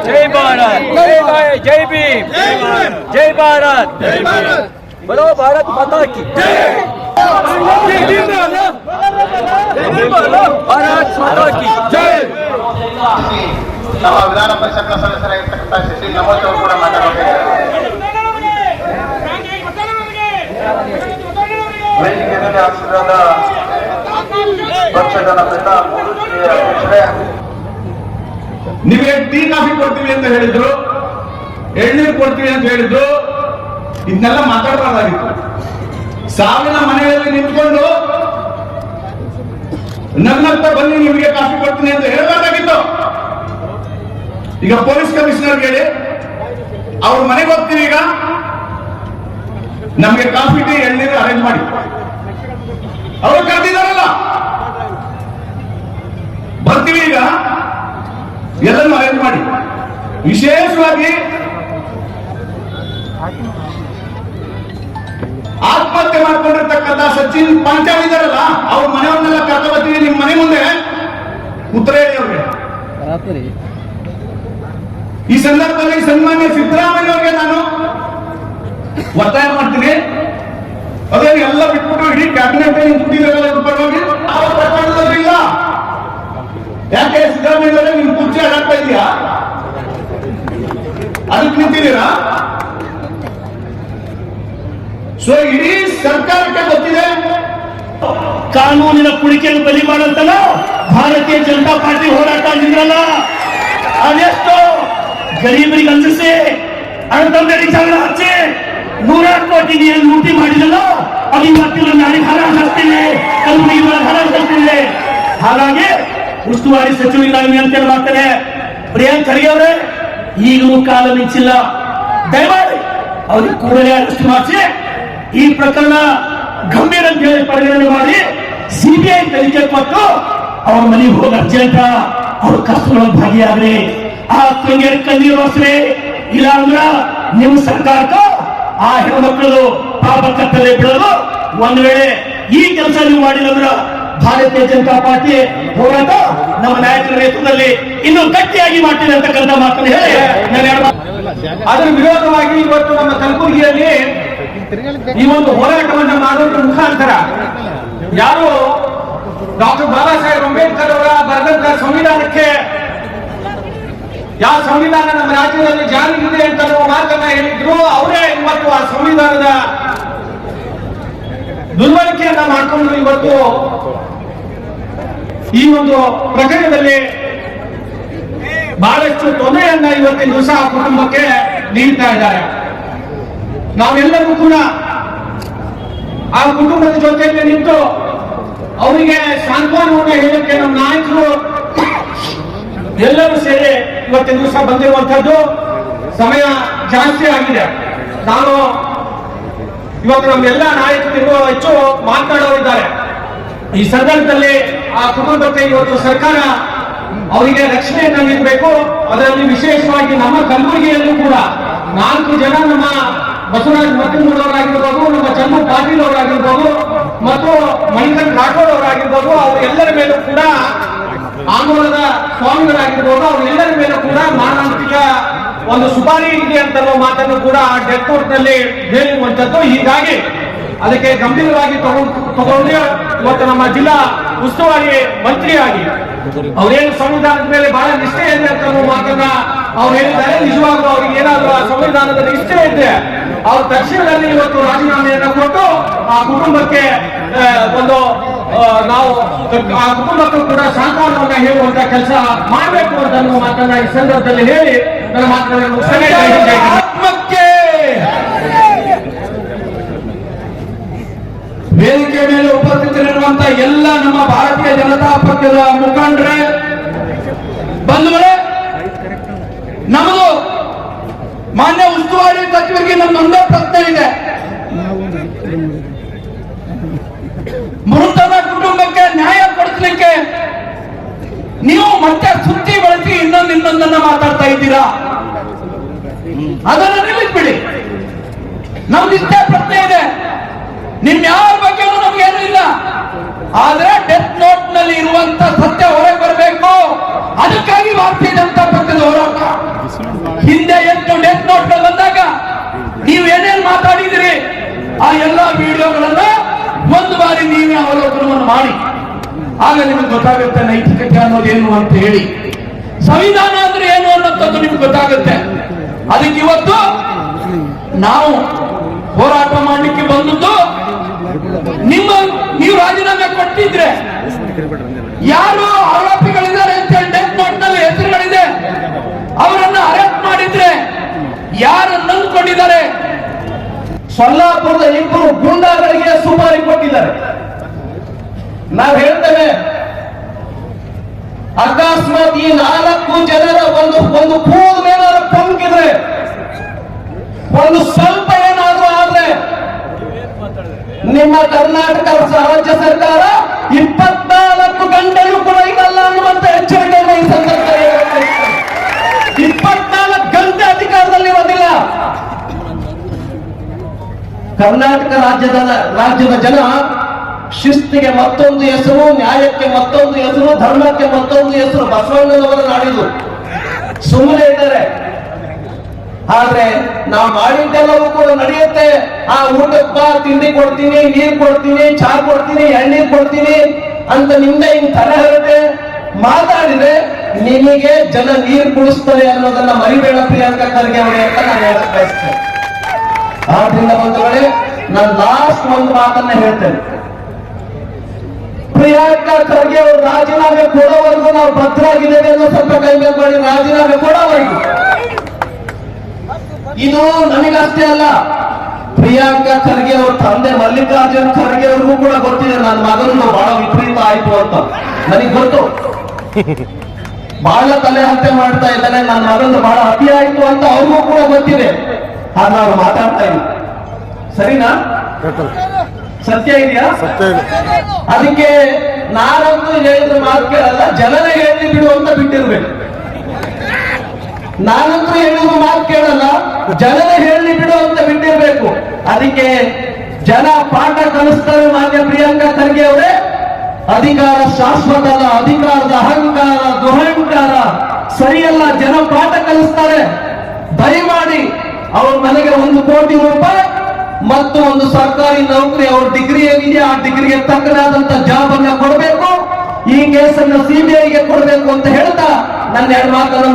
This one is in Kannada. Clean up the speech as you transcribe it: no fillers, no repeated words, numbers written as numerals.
जय भारत, जय भीम, जय भारत, बोलो भारत माता की भारत माता की जय. ನಮ್ಮ ವಿಧಾನ ಪರಿಷತ್ನ ಸದಸ್ಯರಾಗಿರ್ತಕ್ಕಂಥ ಶ್ರೀ ನಮೋಜ್ ಅವರು ಕೂಡ ಮಾತಾಡಬೇಕಾಗಿದೆ. ವೇದಿಕೆಯಲ್ಲಿ ಆಶೀರ್ವಾದ ಪಕ್ಷದ ನಮ್ಮೆಲ್ಲ ಮೂರು ಜಿಲ್ಲೆಯ ಅಧ್ಯಕ್ಷರೇ, ನೀವೇ ಟೀ ಕಾಫಿ ಕೊಡ್ತೀವಿ ಅಂತ ಹೇಳಿದ್ರು, ಎಳ್ನೀರು ಕೊಡ್ತೀವಿ ಅಂತ ಹೇಳಿದ್ರು, ಇದನ್ನೆಲ್ಲ ಮಾತಾಡಬಾರ್ದಾಗಿತ್ತು. ಸಾವಿನ ಮನೆಯಲ್ಲಿ ನಿಂತ್ಕೊಂಡು ನನ್ನಂತ ಬನ್ನಿ ನಿಮಗೆ ಕಾಫಿ ಕೊಡ್ತೀನಿ ಅಂತ ಹೇಳಬಾರ್ದಾಗಿತ್ತು. ಈಗ ಪೊಲೀಸ್ ಕಮಿಷನರ್ ಹೇಳಿ ಅವ್ರ ಮನೆಗೆ ಹೋಗ್ತೀವಿ, ಈಗ ನಮಗೆ ಕಾಫಿ ಟೀ ಎಳ್ನೀರು ಅರೇಂಜ್ ಮಾಡಿ. ಅವರು ಕರೆದಿದ್ದಾರಲ್ಲ, ಬರ್ತೀವಿ, ಈಗ ಎಲ್ಲರೂ ಅರೇಂಜ್ ಮಾಡಿ. ವಿಶೇಷವಾಗಿ ಆತ್ಮಹತ್ಯೆ ಮಾಡ್ಕೊಂಡಿರ್ತಕ್ಕಂಥ ಸಚಿನ್ ಪಾಂಚಾಲ್ ಇದಾರಲ್ಲ, ಅವ್ರ ಮನೆಯವ್ರನ್ನೆಲ್ಲ ಕರ್ಕೊಂಡು ಬರ್ತೀವಿ ನಿಮ್ಮ ಮನೆ ಮುಂದೆ, ಉತ್ತರ ಹೇಳಿ ಅವ್ರಿಗೆ. ಈ ಸಂದರ್ಭದಲ್ಲಿ ಸನ್ಮಾನ್ಯ ಸಿದ್ದರಾಮಯ್ಯ ಅವರಿಗೆ ನಾನು ಒತ್ತಾಯ ಮಾಡ್ತೀನಿ, ಅದೇನು ಎಲ್ಲ ಬಿಟ್ಬಿಟ್ಟು ಇಡೀ ಕ್ಯಾಬಿನೆಟ್ ಕೂತಿದ್ದಾರಲ್ಲ ಪರವಾಗಿ ಯಾವ ಪ್ರಕರಣದಲ್ಲಿಲ್ಲ. ಯಾಕೆ ಸಿದ್ದರಾಮಯ್ಯ ಅವರೇ ನಿಮ್ ಕುರ್ಚಿ ಅಡಾಡ್ತಾ ಇದೆಯಾ? ಅದಕ್ಕೆ ನಿಂತಿದ್ದೀರಾ? ಸೊ ಇಡೀ ಸರ್ಕಾರಕ್ಕೆ ಗೊತ್ತಿದೆ ಕಾನೂನಿನ ಕುಳಿಕೆಯನ್ನು ಬಲಿ ಮಾಡಂತಲ್ಲ ಭಾರತೀಯ ಜನತಾ ಪಾರ್ಟಿ ಹೋರಾಟ ನಿಂದ್ರಲ್ಲ. ಅದೆಷ್ಟು ಗರೀಬರಿಗೆ ಅಂಜಿಸಿ ಅಣ್ಣತಮ್ಮರಿಗೆ ಜಗಳ ಹಚ್ಚಿ 100 ಕೋಟಿ ಲೂಟಿ ಮಾಡಿದಲ್ಲ, ಅದು ಇವತ್ತಿನ ನಾಳೆ ಹರಾಜು ಹಾಕ್ತೀನಿ, ಕಲಬುರಗಿ ಹರಾಜು ಹಾಕ್ತೀನಿ. ಹಾಗಾಗಿ ಉಸ್ತುವಾರಿ ಸಚಿವರಿಗೆ ನಾನು ವಿನಂತಿ ಮಾಡ್ತೇನೆ, ಪ್ರಿಯಾಂಕ್ ಖರ್ಗೆ ಅವರೇ, ಈಗಲೂ ಕಾಲ ಮಿಂಚಿಲ್ಲ, ದಯಮಾಡಿ ಅವ್ರಿಗೆ ಕೂಡಲೇ ಅರೆಸ್ಟ್ ಮಾಡಿಸಿ ಈ ಪ್ರಕರಣ ಗಂಭೀರ ಅಂತ ಹೇಳಿ ಪರಿಗಣನೆ ಮಾಡಿ ಸಿಬಿಐ ತನಿಖೆ ಕೊಟ್ಟು ಅವ್ರ ಮನೆಗೆ ಹೋಗಿ ಅರ್ಜೆಂಟ ಅವ್ರ ಕಷ್ಟಗಳು ಭಾಗಿಯಾಗ್ರಿ, ಆ ತಂಗಿಯರ ಕಣ್ಣೀರು ಒರೆಸ್ರಿ. ಇಲ್ಲ ಅಂದ್ರ ನಿಮ್ಮ ಸರ್ಕಾರಕ್ಕೆ ಆ ಹೆಣ್ಮಕ್ಳು ಪಾಪ ಕತ್ತಲೆ ಬಿಡೋದು. ಒಂದ್ ವೇಳೆ ಈ ಕೆಲಸ ನೀವು ಮಾಡಿಲ್ಲ ಅಂದ್ರ ಭಾರತೀಯ ಜನತಾ ಪಾರ್ಟಿ ಹೋರಾಟ ನಮ್ಮ ನಾಯಕರ ನೇತೃತ್ವದಲ್ಲಿ ಇನ್ನೂ ಗಟ್ಟಿಯಾಗಿ ಮಾಡ್ತೀನಿ ಅಂತಕ್ಕಂಥ ಮಾತನ್ನು ಹೇಳಿ ಅದರ ವಿರೋಧವಾಗಿ ಇವತ್ತು ನಮ್ಮ ಕಲಬುರಗಿಯಲ್ಲಿ ಈ ಒಂದು ಹೋರಾಟವನ್ನು ಮಾಡೋದ್ರ ಮುಖಾಂತರ ಯಾರು ಡಾಕ್ಟರ್ ಬಾಬಾ ಸಾಹೇಬ್ ಅಂಬೇಡ್ಕರ್ ಅವರ ಬರೆದಂತ ಸಂವಿಧಾನಕ್ಕೆ, ಯಾವ ಸಂವಿಧಾನ ನಮ್ಮ ರಾಜ್ಯದಲ್ಲಿ ಜಾರಿಗಿದೆ ಅಂತ ಮಾತನ್ನ ಹೇಳಿದ್ರು, ಅವರೇ ಇವತ್ತು ಆ ಸಂವಿಧಾನದ ದುರ್ಬಳಕೆಯನ್ನ ಮಾಡಿಕೊಂಡು ಇವತ್ತು ಈ ಒಂದು ಪ್ರಕರಣದಲ್ಲಿ ಬಹಳಷ್ಟು ತೊಂದರೆಯನ್ನ ಇವತ್ತಿನ ದಿವಸ ಆ ಕುಟುಂಬಕ್ಕೆ ನೀಡ್ತಾ ಇದ್ದಾರೆ. ನಾವೆಲ್ಲರೂ ಕೂಡ ಆ ಕುಟುಂಬದ ಜೊತೆಯಲ್ಲಿ ನಿಂತು ಅವರಿಗೆ ಸಾಂತ್ವನವನ್ನು ಹೇಳಕ್ಕೆ ನಮ್ಮ ನಾಯಕರು ಎಲ್ಲರೂ ಸೇರಿ ಇವತ್ತಿನ ದಿವಸ ಬಂದಿರುವಂತದ್ದು. ಸಮಯ ಜಾಸ್ತಿ ಆಗಿದೆ, ನಾನು ಇವತ್ತು ನಮ್ಮೆಲ್ಲ ನಾಯಕರು ಹೆಚ್ಚು ಮಾತನಾಡೋರಿದ್ದಾರೆ. ಈ ಸಂದರ್ಭದಲ್ಲಿ ಆ ಕುಟುಂಬಕ್ಕೆ ಇವತ್ತು ಸರ್ಕಾರ ಅವರಿಗೆ ರಕ್ಷಣೆಯನ್ನ ನೀಡಬೇಕು. ಅದರಲ್ಲಿ ವಿಶೇಷವಾಗಿ ನಮ್ಮ ಕಲಬುರಗಿಯಲ್ಲೂ ಕೂಡ 4 ಜನ ನಮ್ಮ ಬಸವರಾಜ್ ಮತ್ತಿಮೂಡವರಾಗಿರ್ಬೋದು, ನಮ್ಮ ಚಂದ್ರು ಪಾಟೀಲ್ ಅವರಾಗಿರ್ಬೋದು ಮತ್ತು ಮಣಿಕಂಠ ರಾಠೋಡ್ ಅವರಾಗಿರ್ಬೋದು, ಅವರೆಲ್ಲರ ಮೇಲೂ ಕೂಡ ಆಂದೋಲನದ ಸ್ವಾಮಿಗಳಾಗಿರ್ಬೋದು, ಅವರೆಲ್ಲರ ಮೇಲೂ ಕೂಡ ಮಾರಣಾಂತಿಕ ಒಂದು ಸುಪಾರಿ ಇದೆ ಅಂತ ಮಾತನ್ನು ಕೂಡ ಡೆತ್ ಕೋರ್ಟ್ ನಲ್ಲಿ ಹೇಳಿರುವಂತದ್ದು. ಹೀಗಾಗಿ ಅದಕ್ಕೆ ಗಂಭೀರವಾಗಿ ತಗೊಂಡು ಇವತ್ತು ನಮ್ಮ ಜಿಲ್ಲಾ ಉಸ್ತುವಾರಿ ಮಂತ್ರಿಯಾಗಿ ಅವ್ರೇನು ಸಂವಿಧಾನದ ಮೇಲೆ ಬಹಳ ನಿಷ್ಠೆ ಇದೆ ಅಂತ ಮಾತನ್ನ ಅವ್ರು ಹೇಳಿದ್ದಾರೆ. ನಿಜವಾಗ್ಲೂ ಅವ್ರಿಗೆ ಏನಾದ್ರು ಆ ಸಂವಿಧಾನದ ನಿಷ್ಠೆ ಇದೆ, ಅವ್ರ ತಕ್ಷಣದಲ್ಲಿ ಇವತ್ತು ರಾಜೀನಾಮೆಯನ್ನು ಕೊಟ್ಟು ಆ ಕುಟುಂಬಕ್ಕೆ ಒಂದು ನಾವು ಆ ಕುಟುಂಬಕ್ಕೂ ಕೂಡ ಸಾಂತ್ವನವನ್ನ ಹೇಳುವಂತ ಕೆಲಸ ಮಾಡಬೇಕು ಅಂತ ಮಾತನ್ನ ಈ ಸಂದರ್ಭದಲ್ಲಿ ಹೇಳಿ ನನ್ನ ಮಾತನ್ನು ಮುಗಿಸ್ತೇನೆ. ವೇದಿಕೆ ಮೇಲೆ ಉಪಸ್ಥಿತರಿರುವಂತಹ ಎಲ್ಲ ನಮ್ಮ ಭಾರತೀಯ ಜನತಾ ಪಕ್ಷದ ಮುಖಂಡರೇ, ಬಂಧುಗಳೇ, ನಮ್ಮದು ಮಾನ್ಯ ಉಸ್ತುವಾರಿ ಸಚಿವರಿಗೆ ನಮ್ಮೊಂದೇ ಪ್ರಶ್ನೆ ಇದೆ. ಮೃತನ ಕುಟುಂಬಕ್ಕೆ ನ್ಯಾಯ ಕೊಡಿಸ್ಲಿಕ್ಕೆ ನೀವು ಮತ್ತೆ ಸುತ್ತಿ ಬಳಸಿ ಇನ್ನೊಂದನ್ನ ಮಾತಾಡ್ತಾ ಇದ್ದೀರಾ. ಅದನ್ನು ನಿಲ್ಲಿಸ್ಬಿಡಿ. ನಮ್ದಿಷ್ಟೇ ಪ್ರಶ್ನೆ ಇದೆ, ನಿಮ್ ಯಾರ ಬಗ್ಗೆನೂ ನಮ್ಗೇನು ಇಲ್ಲ. ಆದ್ರೆ ಡೆತ್ ನೋಟ್ ನಲ್ಲಿ ಇರುವಂತ ಸತ್ಯ ಹೊರಗೆ ಬರಬೇಕು. ಅದಕ್ಕಾಗಿ ಭಾರತೀಯ ಜನತಾ ಪಕ್ಷದ ಹೋರಾಟ. ಹಿಂದೆ ಎಷ್ಟು ಡೆತ್ ನೋಟ್ ಬಂದಾಗ ನೀವು ಏನೇನ್ ಮಾತಾಡಿದಿರಿ ಆ ಎಲ್ಲಾ ವಿಡಿಯೋಗಳನ್ನ ಒಂದು ಬಾರಿ ನೀವೇ ಅವಲೋಕನವನ್ನು ಮಾಡಿ. ಆಗ ನಿಮ್ಗೆ ಗೊತ್ತಾಗುತ್ತೆ ನೈತಿಕತೆ ಅನ್ನೋದೇನು ಅಂತ ಹೇಳಿ, ಸಂವಿಧಾನ ಅಂದ್ರೆ ಏನು ಅನ್ನೋದು ನಿಮ್ಗೆ ಗೊತ್ತಾಗುತ್ತೆ. ಅದಕ್ಕೆ ಇವತ್ತು ನಾವು ಹೋರಾಟ ಮಾಡಲಿಕ್ಕೆ ಬಂದದ್ದು. ನೀವು ರಾಜೀನಾಮೆ ಕೊಟ್ಟಿದ್ರೆ ಯಾರು ಆರೋಪಿಗಳಿದ್ದಾರೆ ಅಂತ ಹೇಳಿ ಡೆತ್ ನೋಟ್ ನಲ್ಲಿ ಹೆಸರುಗಳಿದೆ, ಅವರನ್ನ ಅರೆಸ್ಟ್ ಮಾಡಿದ್ರೆ ಯಾರು ನಂಬ್ಕೊಂಡಿದ್ದಾರೆ? ಸೊಲ್ಲಾಪುರದ ಇಬ್ಬರು ಗುಂಡಾಗಳಿಗೆ ಸುಪಾರಿ ಕೊಟ್ಟಿದ್ದಾರೆ. ನಾವು ಹೇಳ್ತೇವೆ, ಅಕಸ್ಮಾತ್ ಈ 4 ಜನರ ಒಂದು ಕೂದ ಮೇಲಾದ್ರೂ ಪಂಕಿದ್ರೆ, ಒಂದು ಸ್ವಲ್ಪ ಏನಾದ್ರೂ ಆದ್ರೆ ನಿಮ್ಮ ಕರ್ನಾಟಕ ರಾಜ್ಯ ಸರ್ಕಾರ 24 ಗಂಟೆಯೂ ಕೂಡ ಇದಲ್ಲ ಅನ್ನುವಂತ ಎಚ್ಚರಿಕೆಯನ್ನು ಈ ಸಂದರ್ಭದಲ್ಲಿ 24 ಗಂಟೆ ಅಧಿಕಾರದಲ್ಲಿ ಇರೋದಿಲ್ಲ. ಕರ್ನಾಟಕ ರಾಜ್ಯದ ಜನ ಶಿಸ್ತಿಗೆ ಮತ್ತೊಂದು ಹೆಸರು, ನ್ಯಾಯಕ್ಕೆ ಮತ್ತೊಂದು ಹೆಸರು, ಧರ್ಮಕ್ಕೆ ಮತ್ತೊಂದು ಹೆಸರು ಬಸವಣ್ಣನವರ ನಾಡಿದು. ಸುಮ್ಮನೆ ಇದ್ದಾರೆ. ಆದ್ರೆ ನಾವು ಮಾಡಿದ್ದೆಲ್ಲವೂ ಕೂಡ ನಡೆಯುತ್ತೆ. ಆ ಊಟಕ್ಕೆ ಬಾ, ತಿಂಡಿ ಕೊಡ್ತೀನಿ, ನೀರು ಕೊಡ್ತೀನಿ, ಚಾ ಕೊಡ್ತೀನಿ, ಎಳ್ನೀರು ಕೊಡ್ತೀನಿ ಅಂತ ನಿಮ್ದೆ ಹಿಂಗ್ ತಲೆ ಹರಟೆ ಮಾತಾಡಿದ್ರೆ ನಿಮಗೆ ಜನ ನೀರು ಕುಡಿಸ್ತಾರೆ ಅನ್ನೋದನ್ನ ಮರಿಬೇಡ ಪ್ರಿಯಾಂಕಾ ಖರ್ಗೆ ಅವರೇ ಅಂತ ನಾನು ಹೇಳಕ್ ಬಯಸ್ತೇನೆ. ಆದ್ರಿಂದ ಬಂಧುಗಳೇ, ನಾನು ಲಾಸ್ಟ್ ಒಂದು ಮಾತನ್ನ ಹೇಳ್ತೇನೆ. ಪ್ರಿಯಾಂಕಾ ಖರ್ಗೆ ಅವರು ರಾಜೀನಾಮೆ ಕೊಡೋವರೆಗೂ ನಾವು ಭದ್ರಾಗಿದ್ದೇವೆ ಅನ್ನೋ ಸ್ವಲ್ಪ ಕೈ ಮೇಲೆ ಮಾಡಿ. ರಾಜೀನಾಮೆ ಕೊಡೋವರೆಗೂ ಇದು ನನಗಷ್ಟೇ ಅಲ್ಲ, ಪ್ರಿಯಾಂಕಾ ಖರ್ಗೆ ಅವ್ರ ತಂದೆ ಮಲ್ಲಿಕಾರ್ಜುನ್ ಖರ್ಗೆ ಅವ್ರಿಗೂ ಕೂಡ ಗೊತ್ತಿದೆ ನನ್ನ ಮಗನನ್ನು ಬಹಳ ವಿಪರೀತ ಆಯ್ತು ಅಂತ. ನನಗೆ ಗೊತ್ತು, ಬಹಳ ತಲೆ ಹತ್ಯೆ ಮಾಡ್ತಾ ಇದ್ದಾನೆ, ನನ್ನ ಮಗನ ಬಹಳ ಅತಿ ಆಯ್ತು ಅಂತ ಅವ್ರಿಗೂ ಕೂಡ ಗೊತ್ತಿದೆ. ಆದ್ರೆ ಅವ್ರು ಮಾತಾಡ್ತಾ ಇಲ್ಲ. ಸರಿನಾ? ಸತ್ಯ ಇದೆಯಾ? ಅದಕ್ಕೆ ನಾನಂತೂ ಹೇಳಿದ ಮಾತು ಕೇಳಲ್ಲ, ಜನನೇ ಹೇಳಿ ಬಿಡು ಅಂತ ಬಿಟ್ಟಿರ್ಬೇಕು. ನಾನಂತೂ ಹೇಳಿದ ಮಾತು ಕೇಳಲ್ಲ, ಜನನೇ ಹೇಳಿ ಬಿಡು ಅಂತ ಬಿಟ್ಟಿರ್ಬೇಕು. ಅದಕ್ಕೆ ಜನ ಪಾಠ ಕಲಿಸ್ತಾರೆ. ಮಾನ್ಯ ಪ್ರಿಯಾಂಕಾ ಖರ್ಗೆ ಅವರೇ, ಅಧಿಕಾರ ಶಾಶ್ವತ ಅಲ್ಲ, ಅಧಿಕಾರದ ಅಹಂಕಾರ ದುರಹಂಕಾರ ಸರಿಯಲ್ಲ. ಜನ ಪಾಠ ಕಲಿಸ್ತಾರೆ. ದಯಮಾಡಿ ಅವ್ರ ಮನೆಗೆ 1 ಕೋಟಿ ರೂಪಾಯಿ ಮತ್ತು ಒಂದು ಸರ್ಕಾರಿ ನೌಕರಿ, ಅವ್ರ ಡಿಗ್ರಿ ಏನಿದೆ ಆ ಡಿಗ್ರಿಗೆ ತಕ್ಕನಾದಂತ ಜಾಬ್ ಅನ್ನ ಕೊಡಬೇಕು. ಈ ಕೇಸನ್ನು ಸಿಬಿಐಗೆ ಕೊಡಬೇಕು ಅಂತ ಹೇಳ್ತಾ ನನ್ನ 2 ಮಾತನ್ನು